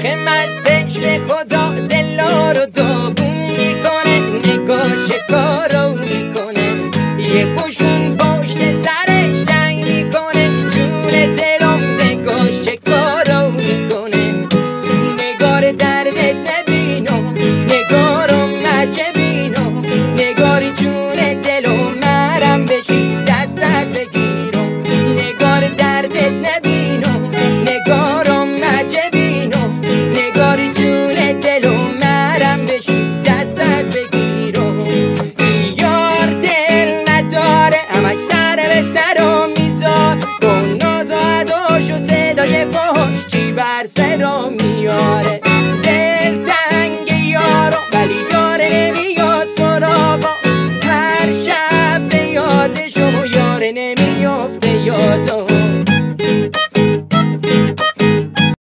آخه مستش به خدا دلا رو داغون میکنه، نگاه شکارو میکنه، یه گوشون پشت سرش جنگ میکنه، جون دلم نگاه شکارو میکنه. نگار دردت نبینم، نگارم نچه بینم، نگاری جون دلم مرم بشی دستت بگیرم. نگار دردت نبینم، نگارم نچه بینم، نگاری جون دلم مرم بشی دستت بگیرم. یار دل نداره همش سر به سرم میذار، با ناز و عداش و صدای باش چی بر سرم